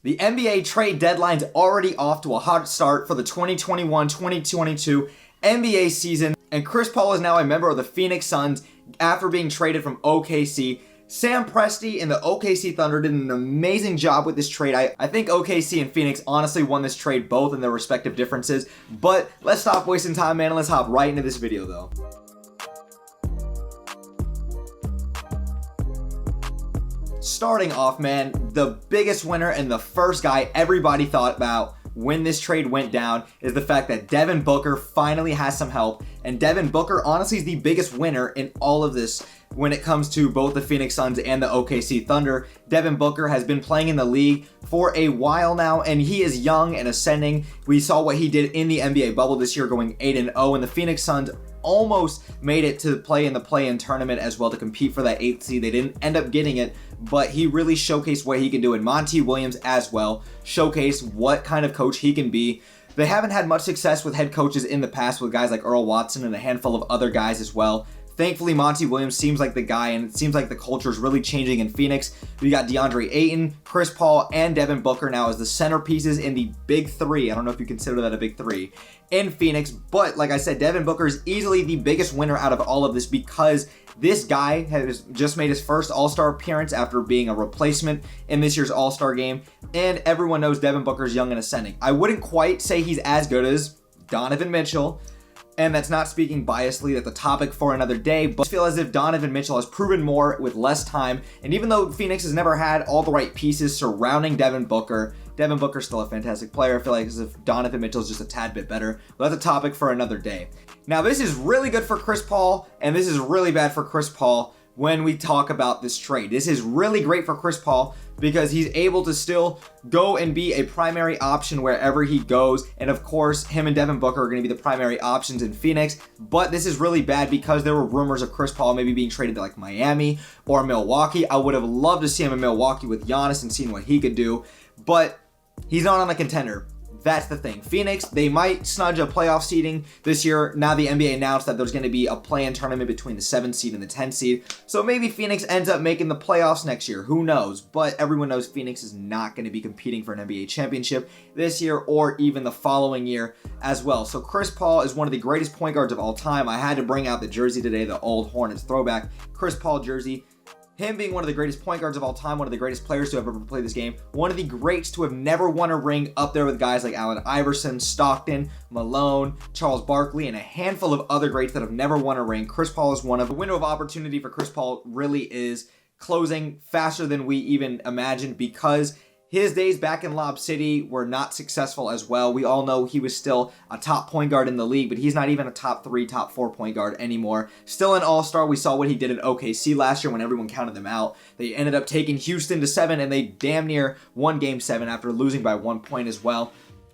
The NBA trade deadline's already off to a hot start for the 2021-2022 NBA season, and Chris Paul is now a member of the Phoenix Suns after being traded from OKC. Sam Presti and the OKC Thunder did an amazing job with this trade. I think OKC and Phoenix honestly won this trade both in their respective differences, but let's stop wasting time, man, and let's hop right into this video though. Starting off, man, the biggest winner and the first guy everybody thought about when this trade went down is the fact that Devin Booker finally has some help. And Devin Booker honestly is the biggest winner in all of this when it comes to both the Phoenix Suns and the OKC Thunder. Devin Booker has been playing in the league for a while now, and he is young and ascending. We saw what he did in the NBA bubble this year, going 8-0, and the Phoenix Suns almost made it to play in the play-in tournament as well to compete for that 8th seed. They didn't end up getting it, but he really showcased what he can do, and Monty Williams as well showcased what kind of coach he can be. They haven't had much success with head coaches in the past with guys like Earl Watson and a handful of other guys as well. Thankfully, Monty Williams seems like the guy, and it seems like the culture is really changing in Phoenix. We got DeAndre Ayton, Chris Paul, and Devin Booker now as the centerpieces in the big three. I don't know if you consider that a big three in Phoenix, but like I said, Devin Booker is easily the biggest winner out of all of this because this guy has just made his first All-Star appearance after being a replacement in this year's All-Star game, and everyone knows Devin Booker's young and ascending. I wouldn't quite say he's as good as Donovan Mitchell, and that's not speaking biasly, that's a topic for another day, but I feel as if Donovan Mitchell has proven more with less time, and even though Phoenix has never had all the right pieces surrounding Devin Booker's still a fantastic player. I feel like as if Donovan Mitchell's just a tad bit better, but that's a topic for another day. Now, this is really good for Chris Paul, and this is really bad for Chris Paul when we talk about this trade. This is really great for Chris Paul because he's able to still go and be a primary option wherever he goes. And of course, him and Devin Booker are going to be the primary options in Phoenix. But this is really bad because there were rumors of Chris Paul maybe being traded to like Miami or Milwaukee. I would have loved to see him in Milwaukee with Giannis and seeing what he could do. But he's not on a contender. That's the thing. Phoenix, they might snudge a playoff seeding this year. Now the NBA announced that there's going to be a play-in tournament between the 7th seed and the 10th seed. So maybe Phoenix ends up making the playoffs next year. Who knows? But everyone knows Phoenix is not going to be competing for an NBA championship this year or even the following year as well. So Chris Paul is one of the greatest point guards of all time. I had to bring out the jersey today, the old Hornets throwback Chris Paul jersey. Him being one of the greatest point guards of all time, one of the greatest players to have ever played this game, one of the greats to have never won a ring, up there with guys like Allen Iverson, Stockton, Malone, Charles Barkley, and a handful of other greats that have never won a ring. Chris Paul is one of. The window of opportunity for Chris Paul really is closing faster than we even imagined because his days back in Lob City were not successful as well. We all know he was still a top point guard in the league, but he's not even a top 3, top 4 point guard anymore. Still an all-star. We saw what he did at OKC last year when everyone counted them out. They ended up taking Houston to 7, and they damn near won Game 7 after losing by 1 point as well.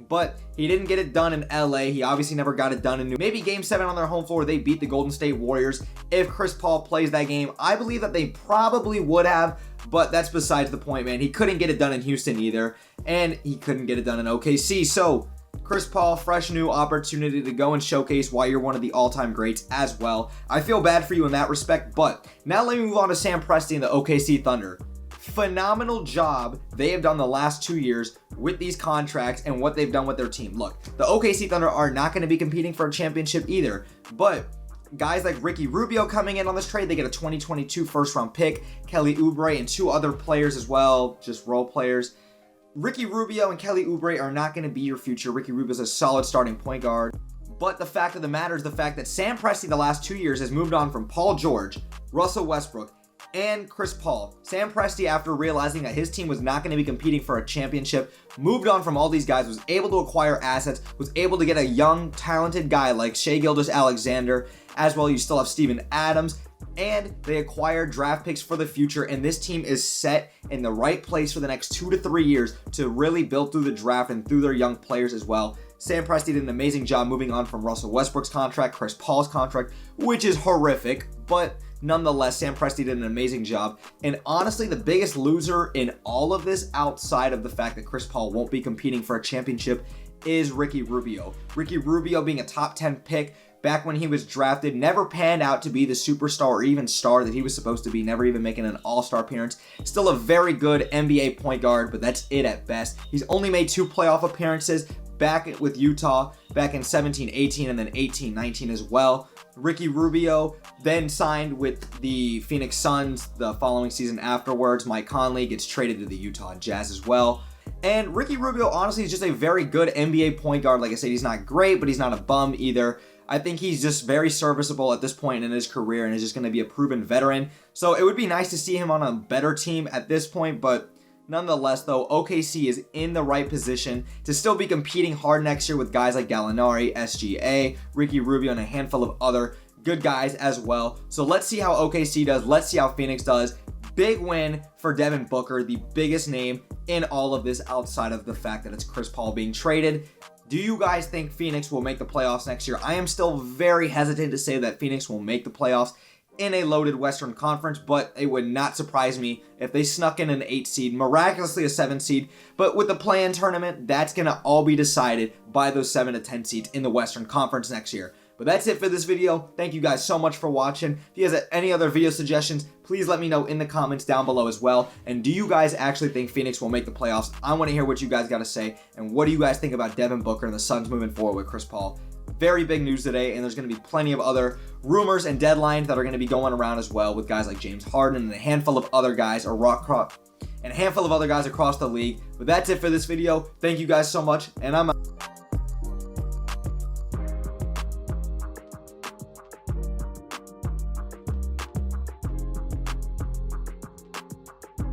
But he didn't get it done in LA. He obviously never got it done in maybe Game 7 on their home floor. They beat the Golden State Warriors. If Chris Paul plays that game, I believe that they probably would have, but that's besides the point, man. He couldn't get it done in Houston either, and he couldn't get it done in OKC. So Chris Paul, fresh new opportunity to go and showcase why you're one of the all-time greats as well. I feel bad for you in that respect, but now let me move on to Sam Presti and the OKC Thunder. Phenomenal job they have done the last 2 years with these contracts and what they've done with their team. Look, the OKC Thunder are not going to be competing for a championship either, but guys like Ricky Rubio coming in on this trade, they get a 2022 first-round pick, Kelly Oubre, and 2 other players as well, just role players. Ricky Rubio and Kelly Oubre are not going to be your future. Ricky Rubio is a solid starting point guard. But the fact of the matter is the fact that Sam Presti the last 2 years has moved on from Paul George, Russell Westbrook, and Chris Paul. Sam Presti, after realizing that his team was not going to be competing for a championship, moved on from all these guys, was able to acquire assets, was able to get a young, talented guy like Shai Gilgeous-Alexander, as well. You still have Steven Adams, and they acquired draft picks for the future, and this team is set in the right place for the next 2 to 3 years to really build through the draft and through their young players as well. Sam Presti did an amazing job moving on from Russell Westbrook's contract, Chris Paul's contract, which is horrific, but nonetheless, Sam Presti did an amazing job. And honestly, the biggest loser in all of this, outside of the fact that Chris Paul won't be competing for a championship, is Ricky Rubio. Ricky Rubio being a top 10 pick back when he was drafted, never panned out to be the superstar or even star that he was supposed to be, never even making an all-star appearance. Still a very good NBA point guard, but that's it at best. He's only made 2 playoff appearances back with Utah back in 17-18 and then 18-19 as well. Ricky Rubio then signed with the Phoenix Suns the following season afterwards. Mike Conley gets traded to the Utah Jazz as well. And Ricky Rubio honestly is just a very good NBA point guard. Like I said, he's not great, but he's not a bum either. I think he's just very serviceable at this point in his career and is just going to be a proven veteran. So it would be nice to see him on a better team at this point, but nonetheless, though, OKC is in the right position to still be competing hard next year with guys like Gallinari, SGA, Ricky Rubio, and a handful of other good guys as well. So let's see how OKC does. Let's see how Phoenix does. Big win for Devin Booker, the biggest name in all of this outside of the fact that it's Chris Paul being traded. Do you guys think Phoenix will make the playoffs next year? I am still very hesitant to say that Phoenix will make the playoffs in a loaded Western Conference, but it would not surprise me if they snuck in an 8 seed, miraculously a 7 seed, but with the play-in tournament, that's going to all be decided by those 7 to 10 seeds in the Western Conference next year. But that's it for this video. Thank you guys so much for watching. If you guys have any other video suggestions, please let me know in the comments down below as well. And do you guys actually think Phoenix will make the playoffs? I want to hear what you guys got to say. And what do you guys think about Devin Booker and the Suns moving forward with Chris Paul? Very big news today, and there's going to be plenty of other rumors and deadlines that are going to be going around as well with guys like James Harden and a handful of other guys across the league. But that's it for this video. Thank you guys so much, and I'm out.